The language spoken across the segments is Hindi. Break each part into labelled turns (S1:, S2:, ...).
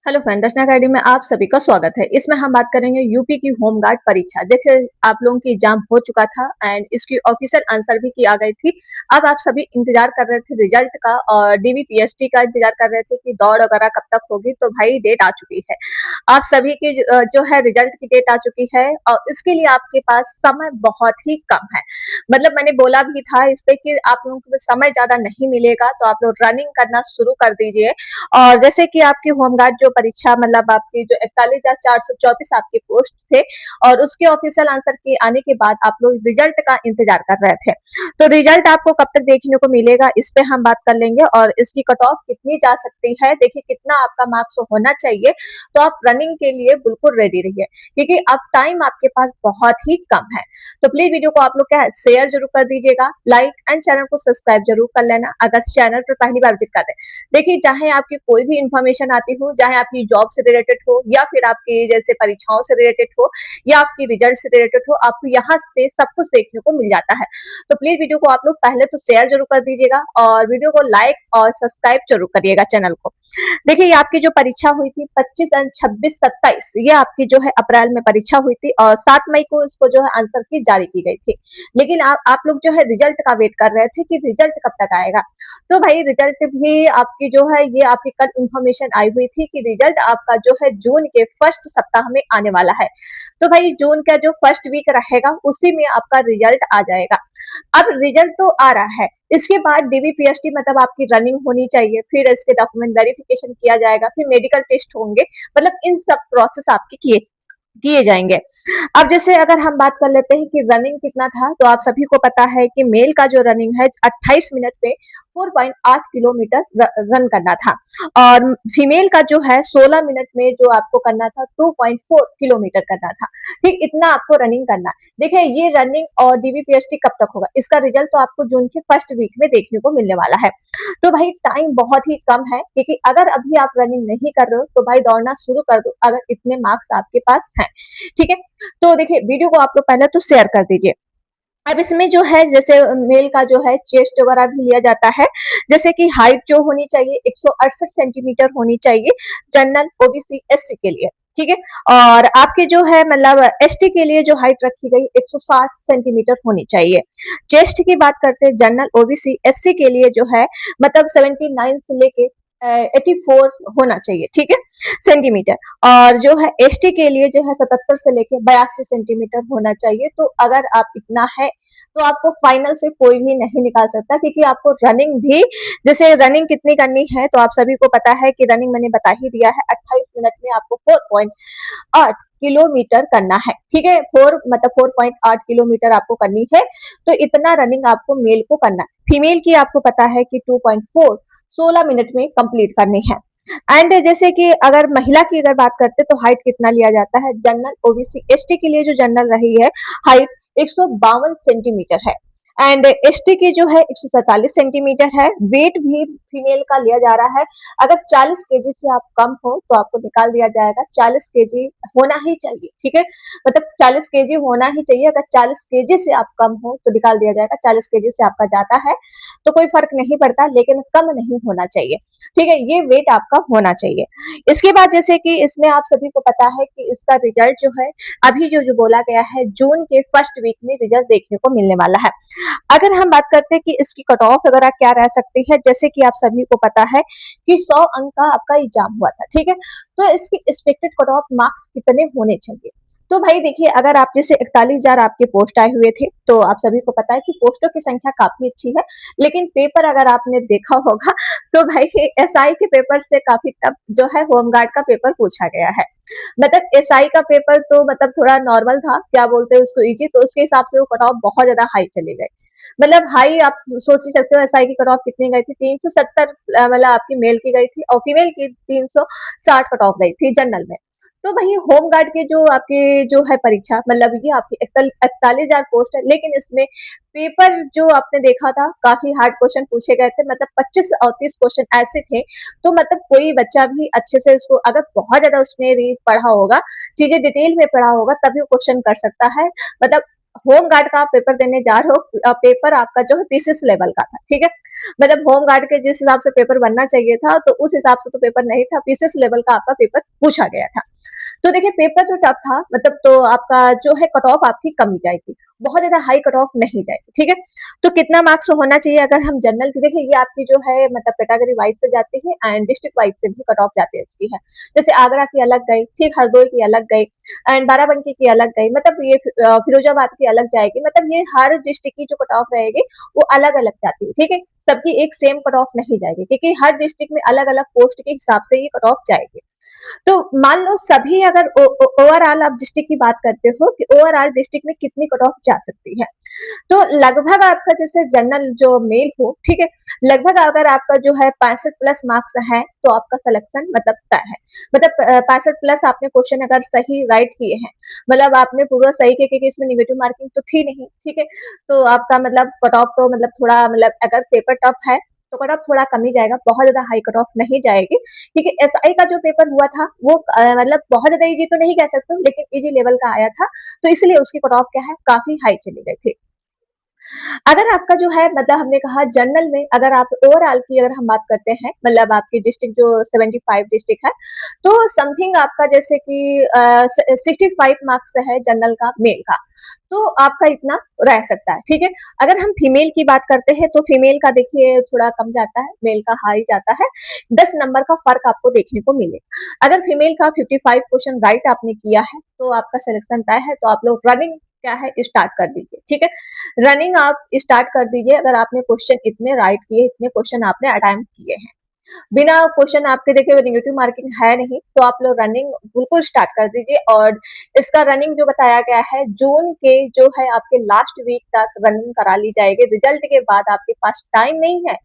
S1: हेलो फ्रेंड, रचना अकेडमी में आप सभी का स्वागत है। इसमें हम बात करेंगे यूपी की होमगार्ड परीक्षा। देखिए, आप लोगों की एग्जाम हो चुका था एंड इसकी ऑफिशियल आंसर भी की आ गई थी। अब आप सभी इंतजार कर रहे थे रिजल्ट का और डीवीपीएसटी का इंतजार कर रहे थे कि दौड़ वगैरह कब तक होगी। तो भाई डेट आ चुकी है। आप सभी की जो है रिजल्ट की डेट आ चुकी है और इसके लिए आपके पास समय बहुत ही कम है। मतलब मैंने बोला भी था इस पे कि आप लोगों को समय ज्यादा नहीं मिलेगा, तो आप लोग रनिंग करना शुरू कर दीजिए। और जैसे कि आपकी होमगार्ड जो परीक्षा मतलब आपकी जो 41,424 आपके पोस्ट थे और उसके ऑफिशियल आंसर के आने के बाद आप लोग रिजल्ट का इंतजार कर रहे थे। तो रिजल्ट आपको कब तक देखने को मिलेगा इस पे हम बात कर लेंगे और इसकी कट ऑफ कितनी जा सकती है, देखिए कितना आपका मार्क्स होना चाहिए। तो आप रनिंग के लिए बिल्कुल रेडी रहिए क्योंकि अब टाइम आपके पास बहुत ही कम है। तो प्लीज वीडियो को आप लोग क्या है शेयर जरूर कर दीजिएगा, लाइक एंड चैनल को सब्सक्राइब जरूर कर लेना अगर चैनल पर पहली बार विजिट कर रहे हैं। देखिए, चाहे आपकी कोई भी इंफॉर्मेशन आती हो, चाहे आपकी जॉब से रिलेटेड हो या फिर आपकी जैसे परीक्षाओं से रिलेटेड हो या आपकी रिजल्ट से रिलेटेड हो, आपको यहाँ पे सब कुछ देखने को मिल जाता है। तो प्लीज वीडियो को आप लोग पहले तो शेयर जरूर कर दीजिएगा और वीडियो को लाइक और सब्सक्राइब जरूर करिएगा चैनल को। देखिए, ये आपकी जो परीक्षा हुई थी 25 एंड 26 27, ये आपकी जो है अप्रैल में परीक्षा हुई थी और 7 मई को इसको जो है आंसर की जारी की गई थी। लेकिन आप लोग जो है रिजल्ट का वेट कर रहे थे कि रिजल्ट कब तक आएगा। तो भाई रिजल्ट भी आपकी जो है ये आपकी कल इंफॉर्मेशन आई हुई थी कि रिजल्ट आपका जो है जून के फर्स्ट सप्ताह में आने वाला है। तो भाई जून का जो फर्स्ट वीक रहेगा उसी में आपका रिजल्ट आ जाएगा। अब रिजल्ट तो आ रहा है, इसके बाद डीवीपीएसटी मतलब आपकी रनिंग होनी चाहिए, फिर इसके डॉक्यूमेंट वेरिफिकेशन किया जाएगा, फिर मेडिकल टेस्ट होंगे। मतलब इन सब प्रोसेस आपके किए किए जाएंगे। अब जैसे अगर हम बात कर लेते हैं कि रनिंग कितना था, तो आप सभी को पता है कि मेल का जो रनिंग है 28 मिनट में 4.8 किलोमीटर रन करना था और फीमेल का जो है 16 मिनट में जो आपको करना था 2.4 किलोमीटर करना था। ठीक, इतना आपको रनिंग करना है। देखिए, ये रनिंग और डीवीपीएसटी कब तक होगा, इसका रिजल्ट तो आपको जून के फर्स्ट वीक में देखने को मिलने वाला है। तो भाई टाइम बहुत ही कम है क्योंकि अगर अभी आप रनिंग नहीं कर रहे हो तो भाई दौड़ना शुरू कर दो अगर इतने मार्क्स आपके पास हैं। ठीक है, तो देखिए वीडियो को आप लोग पहले तो शेयर कर दीजिए। अब इसमें जो है जैसे मेल का जो है चेस्ट वगैरह भी लिया जाता है। जैसे कि हाइट जो होनी चाहिए 168 सेंटीमीटर होनी चाहिए जनरल ओबीसी एससी के लिए। ठीक है, और आपके जो है मतलब एसटी के लिए जो हाइट रखी गई 160 सेंटीमीटर होनी चाहिए। चेस्ट की बात करते हैं जनरल ओबीसी एससी के लिए जो है मतलब 79 से लेके 84 होना चाहिए। ठीक है, सेंटीमीटर। और जो है एसटी के लिए जो है 77 से लेके 82 सेंटीमीटर होना चाहिए। तो अगर आप इतना है तो आपको फाइनल से कोई भी नहीं निकाल सकता क्योंकि आपको रनिंग भी जैसे रनिंग कितनी करनी है तो आप सभी को पता है कि रनिंग मैंने बता ही दिया है 28 मिनट में आपको 4.8 किलोमीटर करना है। ठीक है, 4 मतलब 4.8 किलोमीटर आपको करनी है। तो इतना रनिंग आपको मेल को करना है। फीमेल की आपको पता है कि 2.4 16 मिनट में कंप्लीट करनी है। एंड जैसे कि अगर महिला की अगर बात करते तो हाइट कितना लिया जाता है, जनरल ओबीसी एसटी के लिए जो जनरल रही है हाइट 152 सेंटीमीटर है एंड एसटी की जो है 147 सेंटीमीटर है। वेट भी फीमेल का लिया जा रहा है। अगर 40 केजी से आप कम हो तो आपको निकाल दिया जाएगा। 40 केजी होना ही चाहिए। ठीक है, मतलब 40 केजी होना ही चाहिए। अगर 40 केजी से आप कम हो तो निकाल दिया जाएगा। 40 केजी से आपका ज्यादा है तो कोई फर्क नहीं पड़ता, लेकिन कम नहीं होना चाहिए। ठीक है, ये वेट आपका होना चाहिए। इसके बाद जैसे कि इसमें आप सभी को पता है कि इसका रिजल्ट जो है अभी जो बोला गया है जून के फर्स्ट वीक में रिजल्ट देखने को मिलने वाला है। अगर हम बात करते हैं कि इसकी कट ऑफ वगैरह क्या रह सकती है, जैसे कि आप सभी को पता है कि 100 अंक का आपका एग्जाम हुआ था। ठीक है, तो इसकी एक्सपेक्टेड कट ऑफ मार्क्स कितने होने चाहिए। तो भाई देखिए, अगर आप जैसे 41,000 आपके पोस्ट आए हुए थे तो आप सभी को पता है कि पोस्टों की संख्या काफी अच्छी है। लेकिन पेपर अगर आपने देखा होगा तो भाई एसआई के पेपर से काफी टफ जो है होमगार्ड का पेपर पूछा गया है। मतलब एसआई का पेपर तो मतलब थोड़ा नॉर्मल था, क्या बोलते हैं उसको, इजी, तो उसके हिसाब से वो कट ऑफ बहुत ज्यादा हाई चले गए। मतलब हाई आप सोच ही सकते हो एसआई की कट ऑफ कितनी गई थी, 370 मतलब आपकी मेल की गई थी और फीमेल की 360 कट ऑफ गई थी जनरल में। तो भाई होम गार्ड के जो आपके जो है परीक्षा मतलब ये आपकी 41,000 पोस्ट है, लेकिन इसमें पेपर जो आपने देखा था काफी हार्ड क्वेश्चन पूछे गए थे। मतलब 25 और 30 क्वेश्चन ऐसे थे तो मतलब कोई बच्चा भी अच्छे से उसको अगर बहुत ज्यादा उसने रीड पढ़ा होगा, चीजें डिटेल में पढ़ा होगा, तभी वो क्वेश्चन कर सकता है। मतलब होम गार्ड का आप पेपर देने जा रहे हो, पेपर आपका जो है पीसीएस लेवल का था, ठीक है। मतलब होम गार्ड के जिस हिसाब से पेपर बनना चाहिए था, तो उस हिसाब से तो पेपर नहीं था, पीसीएस लेवल का आपका पेपर पूछा गया था। तो देखिए पेपर जो टफ था, मतलब तो आपका जो है कट ऑफ आपकी कम ही जाएगी, बहुत ज्यादा हाई कट ऑफ नहीं जाएगी, ठीक है। तो कितना मार्क्स होना चाहिए, अगर हम जनरल की देखिए, ये आपकी जो है मतलब कैटेगरी वाइज से जाती है एंड डिस्ट्रिक्ट वाइज से भी कट ऑफ जाती है इसकी है। जैसे आगरा की अलग गई, ठीक, हरदोई की अलग गई एंड बाराबंकी की अलग गई, मतलब ये फिरोजाबाद की अलग जाएगी, मतलब ये हर डिस्ट्रिक्ट की जो कट ऑफ रहेगी वो अलग अलग जाती है, ठीक है। सबकी एक सेम कट ऑफ नहीं जाएगी, क्योंकि हर डिस्ट्रिक्ट में अलग अलग पोस्ट के हिसाब से ये कट ऑफ जाएगी। तो मान लो सभी अगर ओवरऑल आप डिस्ट्रिक्ट की बात करते हो कि ओवरऑल डिस्ट्रिक्ट में कितनी कट ऑफ जा सकती है, तो लगभग आपका जैसे जनरल जो मेल हो, ठीक है, लगभग अगर आपका जो है 65 प्लस मार्क्स है तो आपका सिलेक्शन मतलब तय है। मतलब 65 प्लस आपने क्वेश्चन अगर सही राइट किए हैं, मतलब आपने पूरा सही किया, क्योंकि इसमें निगेटिव मार्किंग तो थी नहीं, ठीक है। तो आपका मतलब कट ऑफ तो मतलब थोड़ा मतलब अगर पेपर टफ है तो कट ऑफ थोड़ा कम ही जाएगा, बहुत ज्यादा हाई कट ऑफ नहीं जाएगी, क्योंकि एसआई का जो पेपर हुआ था वो मतलब बहुत ज्यादा इजी तो नहीं कह सकते लेकिन इजी लेवल का आया था, तो इसलिए उसकी कट ऑफ क्या है काफी हाई चली गई थी। अगर आपका जो है मतलब हमने कहा जनरल में अगर आप ओवरऑल की अगर हम बात करते हैं, मतलब आपकी डिस्ट्रिक्ट जो 75 डिस्ट्रिक्ट है, तो समथिंग आपका जैसे कि 65 मार्क्स है जनरल का मेल का, तो आपका इतना रह सकता है, ठीक है। अगर हम फीमेल की बात करते हैं तो फीमेल का देखिए थोड़ा कम जाता है, मेल का हाई जाता है, 10 नंबर का फर्क आपको देखने को मिले। अगर फीमेल का 55 क्वेश्चन राइट आपने किया है तो आपका सिलेक्शन तय है, तो आप लोग रनिंग क्या है स्टार्ट कर दीजिए, ठीक है। रनिंग आप स्टार्ट कर दीजिए, अगर आपने क्वेश्चन इतने राइट किए, इतने क्वेश्चन आपने अटेम्प्ट किए हैं, बिना क्वेश्चन आपके देखिए नेगेटिव मार्किंग है नहीं, तो आप लोग रनिंग बिल्कुल स्टार्ट कर दीजिए। और इसका रनिंग जो बताया गया है जून के जो है आपके लास्ट वीक तक रनिंग करा ली जाएगी, रिजल्ट के बाद आपके पास टाइम नहीं है,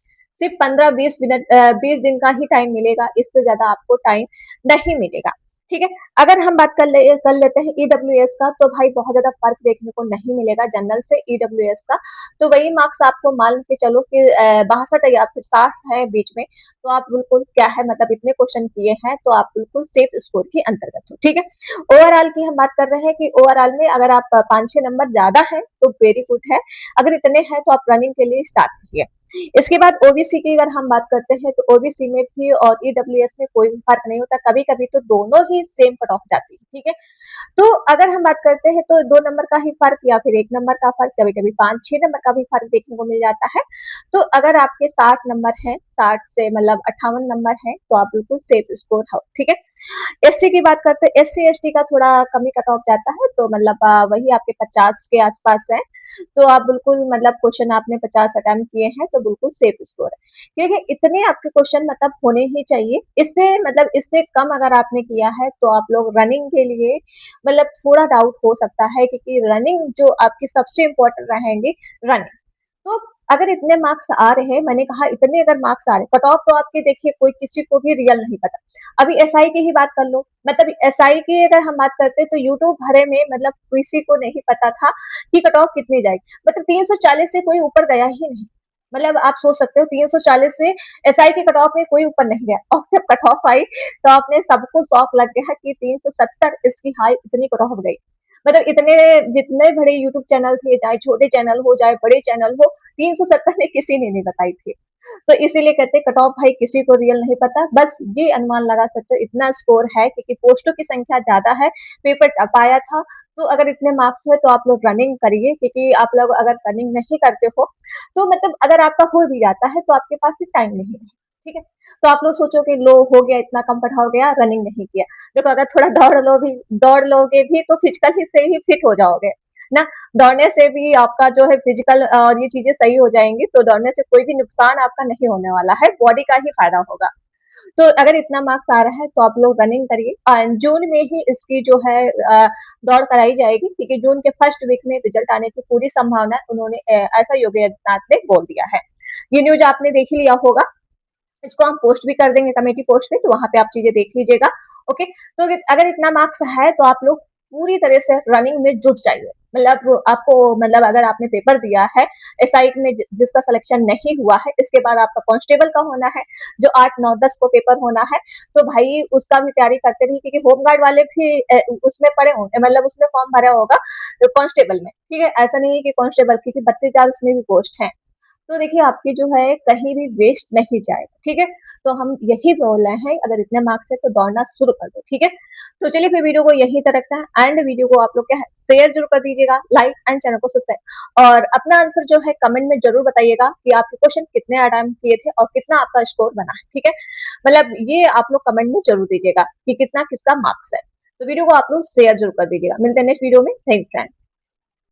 S1: सिर्फ 15-20 मिनट 20 दिन का ही टाइम मिलेगा, इससे ज्यादा आपको टाइम नहीं मिलेगा, ठीक है। अगर हम बात कर लेते हैं ईडब्ल्यूएस का, तो भाई बहुत ज्यादा फर्क देखने को नहीं मिलेगा जनरल से ईडब्ल्यूएस का, तो वही मार्क्स आपको मान के चलो कि 62 या फिर 60 है बीच में, तो आप बिल्कुल क्या है मतलब इतने क्वेश्चन किए हैं तो आप बिल्कुल सेफ स्कोर के अंतर्गत हो, ठीक है। ओवरऑल की हम बात कर रहे हैं कि ओवरऑल में अगर आप 5-6 नंबर ज्यादा है तो वेरी गुड है, अगर इतने हैं तो आप रनिंग के लिए स्टार्ट कीजिए। इसके बाद ओबीसी की अगर हम बात करते हैं तो ओबीसी में भी और ईडब्ल्यूएस में कोई भी फर्क नहीं होता, कभी कभी तो दोनों ही सेम कट ऑफ जाती है, ठीक है। तो अगर हम बात करते हैं तो 2 नंबर का ही फर्क या फिर 1 नंबर का फर्क, कभी कभी 5-6 नंबर का भी फर्क देखने को मिल जाता है। तो अगर आपके 60 नंबर है, 60 से मतलब 58 नंबर है, तो आप बिल्कुल सेफ स्कोर हो, ठीक है। एससी की बात करते हैं, एससी एसटी का थोड़ा कमी कट ऑफ जाता है, तो मतलब वही आपके 50 के आसपास है, तो आप बिल्कुल मतलब क्वेश्चन आपने 50 अटेम्प्ट किए हैं तो बिल्कुल सेफ स्कोर है, क्योंकि इतने आपके क्वेश्चन मतलब होने ही चाहिए, इससे मतलब इससे कम अगर आपने किया है तो आप लोग रनिंग के लिए मतलब थोड़ा डाउट हो सकता है, क्योंकि रनिंग जो आपकी सबसे इम्पोर्टेंट रहेंगी रनिंग। तो अगर इतने मार्क्स आ रहे हैं, मैंने कहा इतने अगर मार्क्स आ रहे, कट ऑफ तो आपके देखिए कोई किसी को भी रियल नहीं पता। अभी एसआई की ही बात कर लो, मतलब एसआई की अगर हम बात करते हैं तो यूट्यूब भरे में मतलब किसी को नहीं पता था कि कट ऑफ कितनी जाएगी, मतलब 340 से कोई ऊपर गया ही नहीं। मतलब आप सोच सकते हो 340 से एसआई के कट ऑफ में कोई ऊपर नहीं गया, और जब कट ऑफ आई तो आपने सबको शौक लग गया कि 370 इसकी हाई इतनी कट ऑफ गई। मतलब इतने जितने बड़े यूट्यूब चैनल थे, चाहे छोटे चैनल हो चाहे बड़े चैनल हो, 370 ने किसी ने नहीं बताई थी। तो इसीलिए कहते कट ऑफ भाई किसी को रियल नहीं पता, बस ये अनुमान लगा सकते हो इतना स्कोर है, क्योंकि पोस्टों की संख्या ज्यादा है, पेपर टफ आया था। तो अगर इतने मार्क्स है तो आप लोग रनिंग करिए, क्योंकि आप लोग अगर रनिंग नहीं करते हो तो मतलब अगर आपका हो भी जाता है तो आपके पास भी टाइम नहीं है, ठीक है। तो आप लोग सोचो कि लो हो गया इतना कम पढ़ा हो गया रनिंग नहीं किया, देखो अगर थोड़ा दौड़ लोगे भी तो फिजिकल से ही फिट हो जाओगे ना। दौड़ने से भी आपका जो है फिजिकल और ये चीजें सही हो जाएंगी, तो दौड़ने से कोई भी नुकसान आपका नहीं होने वाला है, बॉडी का ही फायदा होगा। तो अगर इतना मार्क्स आ रहा है तो आप लोग रनिंग करिए, जून में ही इसकी जो है दौड़ कराई जाएगी, क्योंकि जून के फर्स्ट वीक में रिजल्ट आने की पूरी संभावना है, उन्होंने ऐसा योगी आदित्यनाथ ने बोल दिया है। ये न्यूज आपने देख ही लिया होगा, इसको हम पोस्ट भी कर देंगे कमेटी पोस्ट में, तो वहां पे आप चीजें देख लीजिएगा। ओके, तो अगर इतना मार्क्स है तो आप लोग पूरी तरह से रनिंग में जुट जाइए। मतलब आपको मतलब अगर आपने पेपर दिया है एसआई में जिसका सिलेक्शन नहीं हुआ है, इसके बाद आपका कांस्टेबल का होना है, जो 8 9 10 को पेपर होना है, तो भाई उसका भी तैयारी करते रहिए, क्योंकि होमगार्ड वाले भी उसमें पड़े होंगे, मतलब उसमें फॉर्म भरा होगा कांस्टेबल में, ठीक है। ऐसा नहीं है कि कांस्टेबल, क्योंकि 32,000 उसमें भी पोस्ट है। तो देखिए आपकी जो है कहीं भी वेस्ट नहीं जाएगा, ठीक है। तो हम यही बोल रहे हैं, अगर इतने मार्क्स है तो दौड़ना शुरू कर दो, ठीक है। तो चलिए फिर वीडियो को यहीं तक रखते हैं, एंड वीडियो को आप लोग क्या है शेयर जरूर कर दीजिएगा, लाइक एंड चैनल को सब्सक्राइब, और अपना आंसर जो है कमेंट में जरूर बताइएगा कि आपके क्वेश्चन कितने अटेम्प्ट किए थे और कितना आपका स्कोर बना है, ठीक है। मतलब ये आप लोग कमेंट में जरूर दीजिएगा कि कितना किसका मार्क्स है। तो वीडियो को आप लोग शेयर जरूर कर दीजिएगा। मिलते हैं नेक्स्ट वीडियो में। Thank you friend.